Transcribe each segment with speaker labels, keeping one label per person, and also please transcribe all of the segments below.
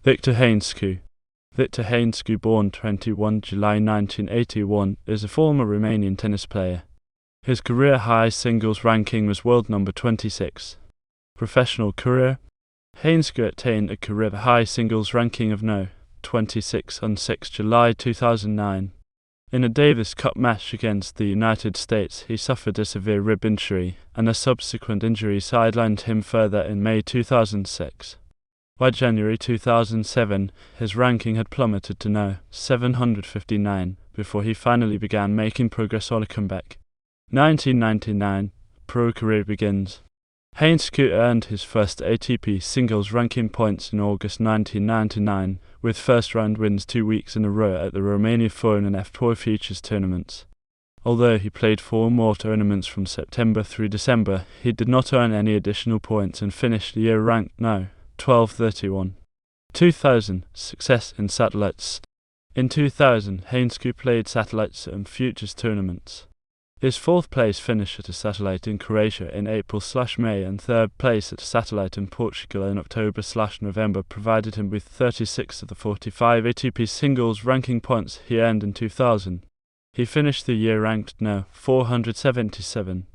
Speaker 1: Victor Hănescu. Victor Hănescu, born 21 July 1981, is a former Romanian tennis player. His career high singles ranking was world number 26. Professional career: Hănescu attained a career high singles ranking of No. 26 on 6 July 2009. In a Davis Cup match against the United States, he suffered a severe rib injury, and a subsequent injury sidelined him further in May 2006. By January 2007, his ranking had plummeted to No. 759, before he finally began making progress on a comeback. 1999, pro career begins. Hănescu earned his first ATP singles ranking points in August 1999, with first-round wins 2 weeks in a row at the Romanian Phone and F-Tour Futures tournaments. Although he played 4 more tournaments from September through December, he did not earn any additional points and finished the year ranked No. 1231. 2000, success in satellites. In 2000, Hănescu played satellites and futures tournaments. His 4th place finish at a satellite in Croatia in April/May and 3rd place at a satellite in Portugal in October/November provided him with 36 of the 45 ATP singles ranking points he earned in 2000. He finished the year ranked No. 477.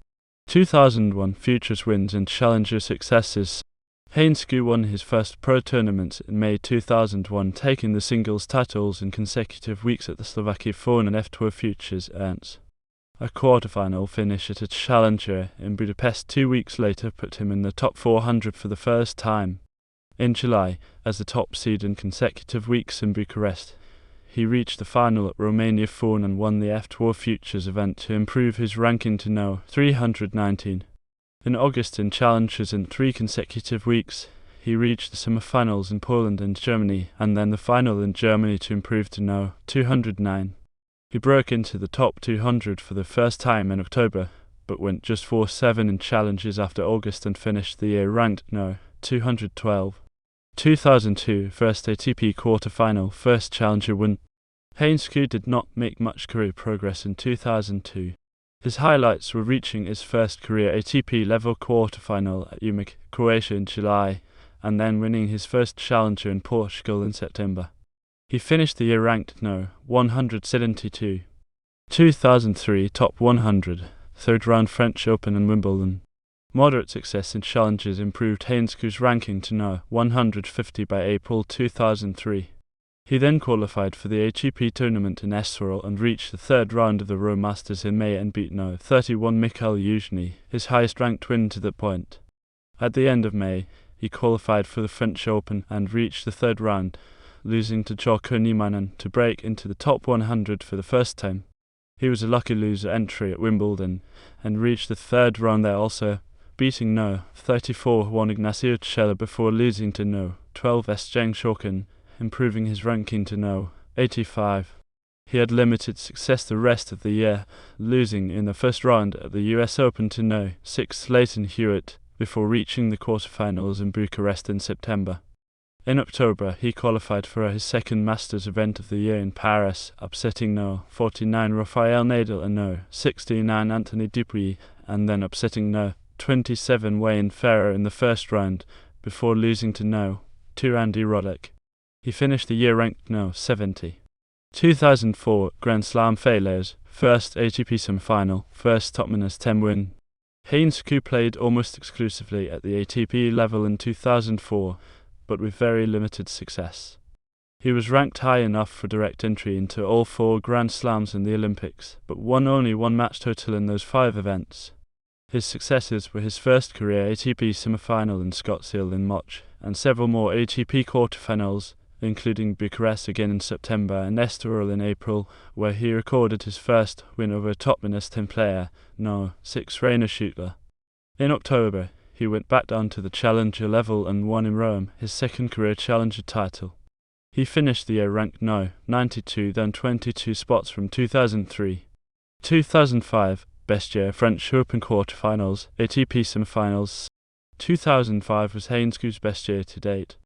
Speaker 1: 2001, futures wins and challenger successes. Hănescu won his first pro tournament in May 2001, taking the singles titles in consecutive weeks at the Slovakia Phone and F-Tour Futures events. A quarterfinal finish at a challenger in Budapest 2 weeks later put him in the top 400 for the first time. In July, as the top seed in consecutive weeks in Bucharest, he reached the final at Romania Phone and won the F-Tour Futures event to improve his ranking to No. 319. In August, in challengers in 3 consecutive weeks, he reached the semi-finals in Poland and Germany, and then the final in Germany to improve to No. 209. He broke into the top 200 for the first time in October, but went just 4-7 in challenges after August and finished the year ranked No. 212. 2002, first ATP quarterfinal, first challenger win. Hănescu did not make much career progress in 2002. His highlights were reaching his first career ATP level quarterfinal at Umag, Croatia in July, and then winning his first challenger in Portugal in September. He finished the year ranked No. 172. 2003, top 100, 3rd round French Open and Wimbledon. Moderate success in challenges improved Hănescu's ranking to No. 150 by April 2003. He then qualified for the ATP tournament in Estoril and reached the 3rd round of the Rome Masters in May and beat No. 31 Mikhail Yuzhny, his highest ranked win to that point. At the end of May, he qualified for the French Open and reached the 3rd round, losing to Jocko Niemanen to break into the top 100 for the first time. He was a lucky loser entry at Wimbledon and reached the 3rd round there also, beating No. 34 Juan Ignacio Chela before losing to No. 12 Zheng Shouken, improving his ranking to No. 85. He had limited success the rest of the year, losing in the first round at the US Open to No. 6 Leighton Hewitt before reaching the quarterfinals in Bucharest in September. In October, he qualified for his 2nd Masters event of the year in Paris, upsetting No. 49 Rafael Nadal and No. 69 Anthony Dupuis, and then upsetting No. 27 Wayne Ferrer in the first round, before losing to No. 2 Andy Roddick. He finished the year ranked No. 70. 2004, Grand Slam failures, first ATP semi-final, first top-10 win. Hănescu played almost exclusively at the ATP level in 2004, but with very limited success. He was ranked high enough for direct entry into all 4 Grand Slams in the Olympics, but won only 1 match total in those 5 events. His successes were his first career ATP semi-final in Scottsdale in March, and several more ATP quarterfinals, including Bucharest again in September and Estoril in April, where he recorded his first win over a top-10 player, No. 6 Rainer Schüttler. In October, he went back down to the challenger level and won in Rome his 2nd career challenger title. He finished the year ranked No. 92, then 22 spots from 2003. 2005, best year French Open quarterfinals, ATP semifinals. 2005 was Hănescu's best year to date.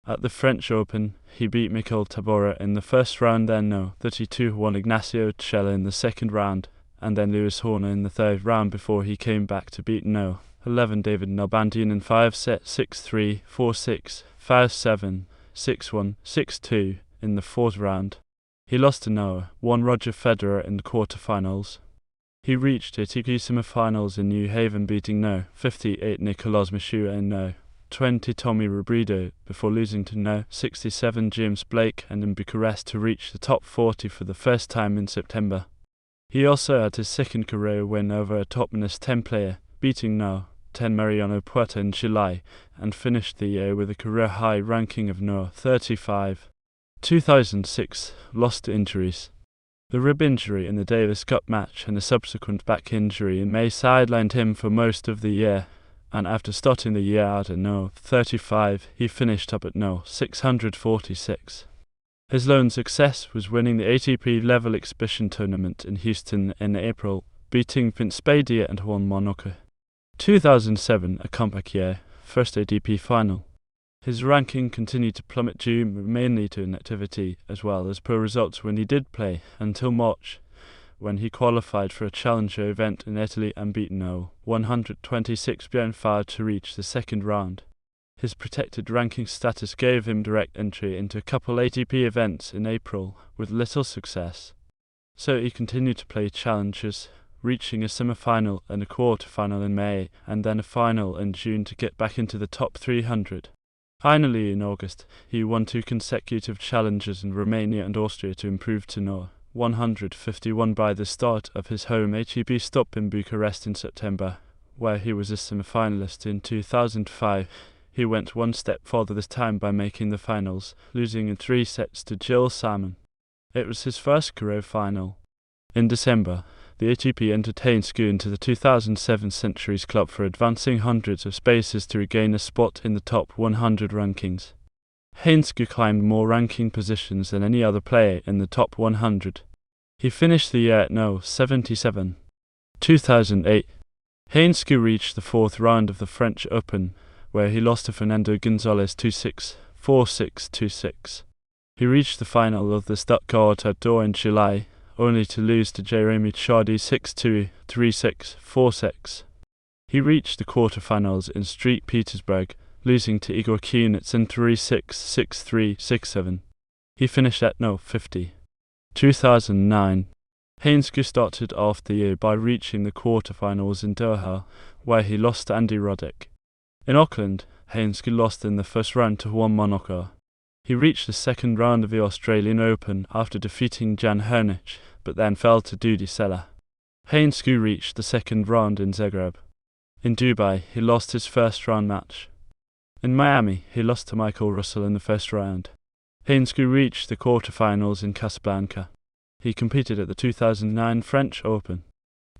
Speaker 1: At the French Open, he beat Mikhail Tabora in the first round, then No. 32 Juan Ignacio Chela in the 2nd round, and then Lewis Horner in the 3rd round before he came back to beat No. 11 David Nalbandian in 5 sets 6-3, 4-6, 5-7, 6-1, 6-2 in the fourth round. He lost to Noah, won Roger Federer in the quarterfinals. He reached ATP semifinals in New Haven, beating No. 58 Nicolas Michoud and No. 20 Tommy Robredo before losing to No. 67 James Blake, and in Bucharest to reach the top 40 for the first time in September. He also had his second career win over a top-10 player, beating No. 10 Mariano Puerta in July, and finished the year with a career-high ranking of No. 35. 2006, lost to injuries. The rib injury in the Davis Cup match and the subsequent back injury in May sidelined him for most of the year, and after starting the year out at No. 35, he finished up at No. 646. His lone success was winning the ATP Level Exhibition Tournament in Houston in April, beating Vince Badia and Juan Monaco. 2007, a comeback year, first ATP final. His ranking continued to plummet due mainly to inactivity as well as poor results when he did play, until March, when he qualified for a challenger event in Italy and beat No. 126 Bjorn Fauer to reach the second round. His protected ranking status gave him direct entry into a couple ATP events in April with little success. So he continued to play challengers, reaching a semi-final and a quarter-final in May, and then a final in June to get back into the top 300. Finally, in August, he won 2 consecutive challenges in Romania and Austria to improve to No. 151 by the start of his home ATP stop in Bucharest in September, where he was a semi-finalist in 2005. He went one step further this time by making the finals, losing in 3 sets to Jill Simon. It was his first career final. In December, the ATP entered Hănescu into the 2007 Centuries Club for advancing hundreds of spaces to regain a spot in the top 100 rankings. Hănescu climbed more ranking positions than any other player in the top 100. He finished the year at No. 77. 2008. Hănescu reached the fourth round of the French Open, where he lost to Fernando González 2-6, 4-6, 2-6. He reached the final of the Stuttgart Outdoor in July, only to lose to Jeremy Chardy 6-2, 3-6, 4-6. He reached the quarterfinals in St. Petersburg, losing to Igor Kunitz in 3-6, 6-3, 6-7. He finished at No. 50. 2009. Hănescu started off the year by reaching the quarterfinals in Doha, where he lost to Andy Roddick. In Auckland, Hănescu lost in the first round to Juan Monaco. He reached the second round of the Australian Open after defeating Jan Hernich, but then fell to Dudi Sela. Hănescu reached the second round in Zagreb. In Dubai, he lost his first round match. In Miami, he lost to Michael Russell in the first round. Hănescu reached the quarterfinals in Casablanca. He competed at the 2009 French Open.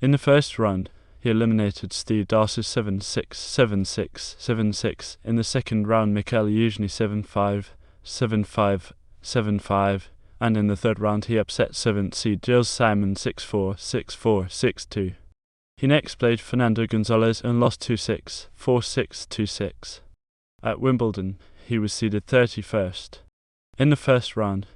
Speaker 1: In the first round, he eliminated Steve Darcis 7-6, 7-6, 7-6. In the second round, Mikhail Yuzhny 7-5, 7-5, 7-5, and in the third round he upset 7th seed Jill Simon 6-4, 6-4, 6-2. He next played Fernando González and lost 2-6, 4-6, 2-6. At Wimbledon, he was seeded 31st. In the first round,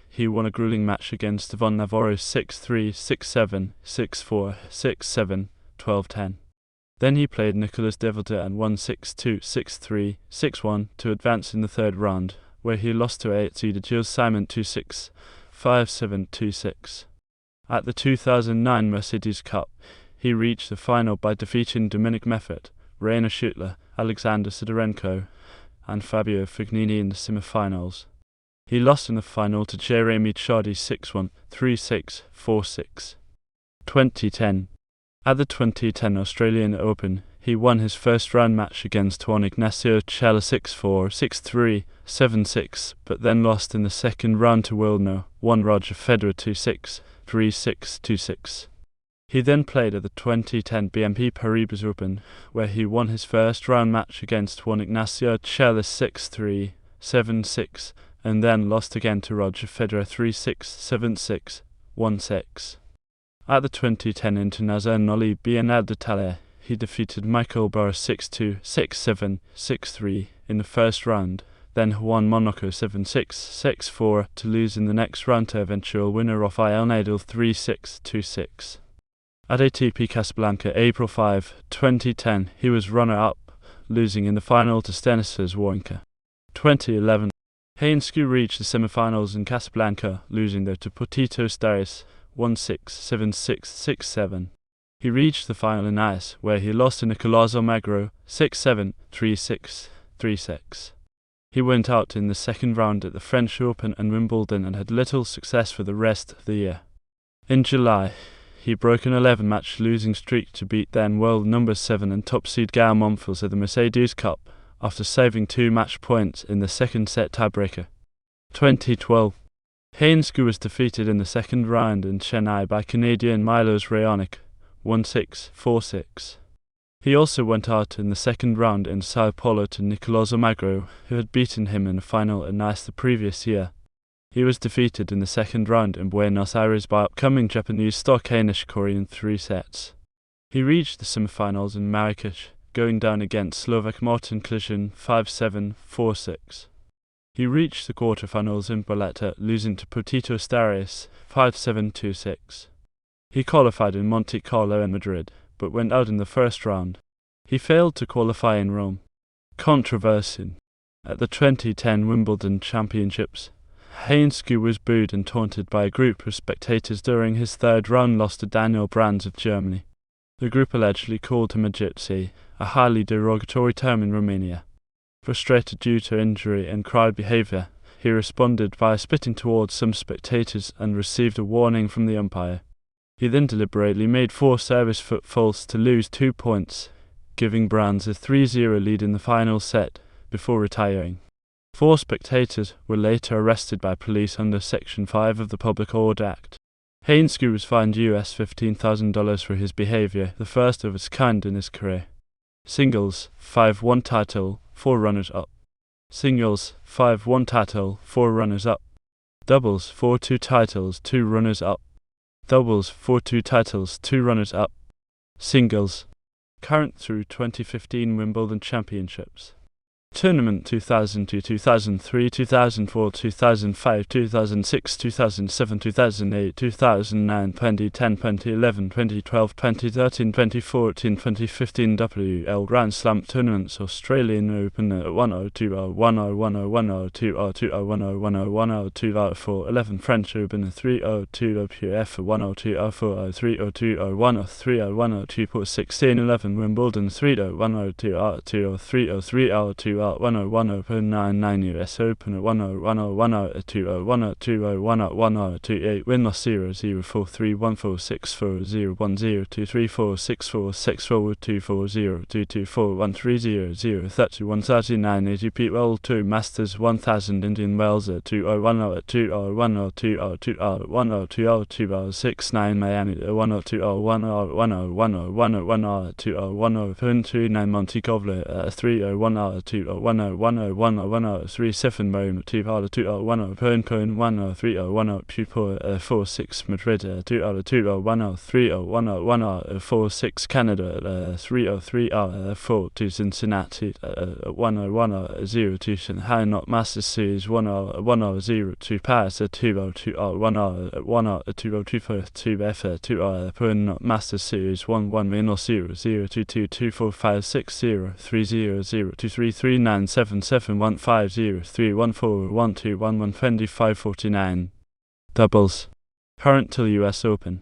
Speaker 1: he won a grueling match against Ivan Navarro 6-3, 6-7, 6-4, 6-7, 12-10. Then he played Nicolas Devilder and won 6-2, 6-3, 6-1 to advance in the third round, where he lost to 8th seeded Jill Simon 2-6, 5-7, 2-6. At the 2009 Mercedes Cup, he reached the final by defeating Dominik Meffert, Rainer Schüttler, Alexander Sidorenko, and Fabio Fognini in the semi-finals. He lost in the final to Jeremy Chardy 6-1, 3-6, 4-6. 2010. At the 2010 Australian Open, he won his first round match against Juan Ignacio Chela 6-4, 6-3, 7-6, but then lost in the second round to World No. 1 Roger Federer 2-6, 3-6, 2-6. He then played at the 2010 BNP Paribas Open, where he won his first round match against Juan Ignacio Chela 6-3, 7-6, and then lost again to Roger Federer 3-6, 7-6, 1-6. At the 2010 Internazionale Biennale d'Italia, he defeated Michael Burris 6-2, 6-7, 6-3 in the first round, then Juan Monaco 7-6, 6-4 to lose in the next round to eventual winner Rafael Nadal 3-6, 2-6. At ATP Casablanca, April 5, 2010, he was runner-up, losing in the final to Stanislas Wawrinka. 2011. Hănescu reached the semi-finals in Casablanca, losing though to Portitos Darius 1-6, 7-6, 6-7. He reached the final in Nice, where he lost to Nicolas Almagro 6-7, 3-6, 3-6. He went out in the second round at the French Open and Wimbledon and had little success for the rest of the year. In July, he broke an 11-match losing streak to beat then world number 7 and top seed Gael Monfils at the Mercedes Cup, after saving 2 match points in the second set tiebreaker. 2012. Hănescu was defeated in the second round in Chennai by Canadian Milos Raonic 1-6, 4-6. He also went out in the second round in Sao Paulo to Nicolas Almagro, who had beaten him in a final at Nice the previous year. He was defeated in the second round in Buenos Aires by upcoming Japanese stock Nishikori in 3 sets. He reached the semifinals in Marrakech, going down against Slovak Martin Klijan 5-7, 4-6. He reached the quarterfinals in Valletta, losing to Portitos Darius 5-7, 2-6. He qualified in Monte Carlo and Madrid, but went out in the first round. He failed to qualify in Rome. Controversy. At the 2010 Wimbledon Championships, Hănescu was booed and taunted by a group of spectators during his third round loss to Daniel Brands of Germany. The group allegedly called him a gypsy, a highly derogatory term in Romania. Frustrated due to injury and crowd behaviour, he responded by spitting towards some spectators and received a warning from the umpire. He then deliberately made 4 service foot faults to lose 2 points, giving Brands a 3-0 lead in the final set, before retiring. 4 spectators were later arrested by police under Section 5 of the Public Order Act. Hănescu was fined US $15,000 for his behaviour, the first of its kind in his career. Singles, 5-1 title, 4 runners-up. Singles, 5-1 title, 4 runners-up. Doubles, 4-2 titles, 2 runners-up. Doubles, 4-2 titles, 2 runners-up. Singles. Current through 2015 Wimbledon Championships. Tournament 2002, 2003, 2004, 2005, 2006, 2007, 2008, 2009, 2010, 2011, 2012, 2013, 2014, 2015 WL Grand Slam Tournaments Australian Open at 102, 10, 10, 20, 20, 10, 10, 4, 11 French Open at 302 WF 102, 4, 302, 103, 102, 16, 11 Wimbledon 30, 102, 2, 303, 2, 101 Open 99 US Open at 10, 20, 20, 10, 28 win-loss 0, 4, 3, 1, 4, 6, 4, 0, 1, 0, 2, 3, 4, 6, 4, 6, 4, 2, 4, 0, 2, 2, 4, 1, 3, 0, 0, 30, 139 ATP World 2 Masters 1000 Indian Wells at 2010 at 2010 2010 2069 Miami at 10 2010 2010 29 Monte Carlo at 301 37 Rome 2010 Pern 3010 Pupil 46 Madrid 2010 3010 46 Canada 303 4 to Cincinnati 101 0 to Shanghai Not Masters Series 10 to Paris 202 1 2 2 F 2 Pern Not Masters Series 1 Minor 0 0 2 2 2 4 5 6 0 3 0 0 2 3 3 9 7 7 1 5 0 3 1 4 1 2 1 1 25 49. Doubles. Current till US Open.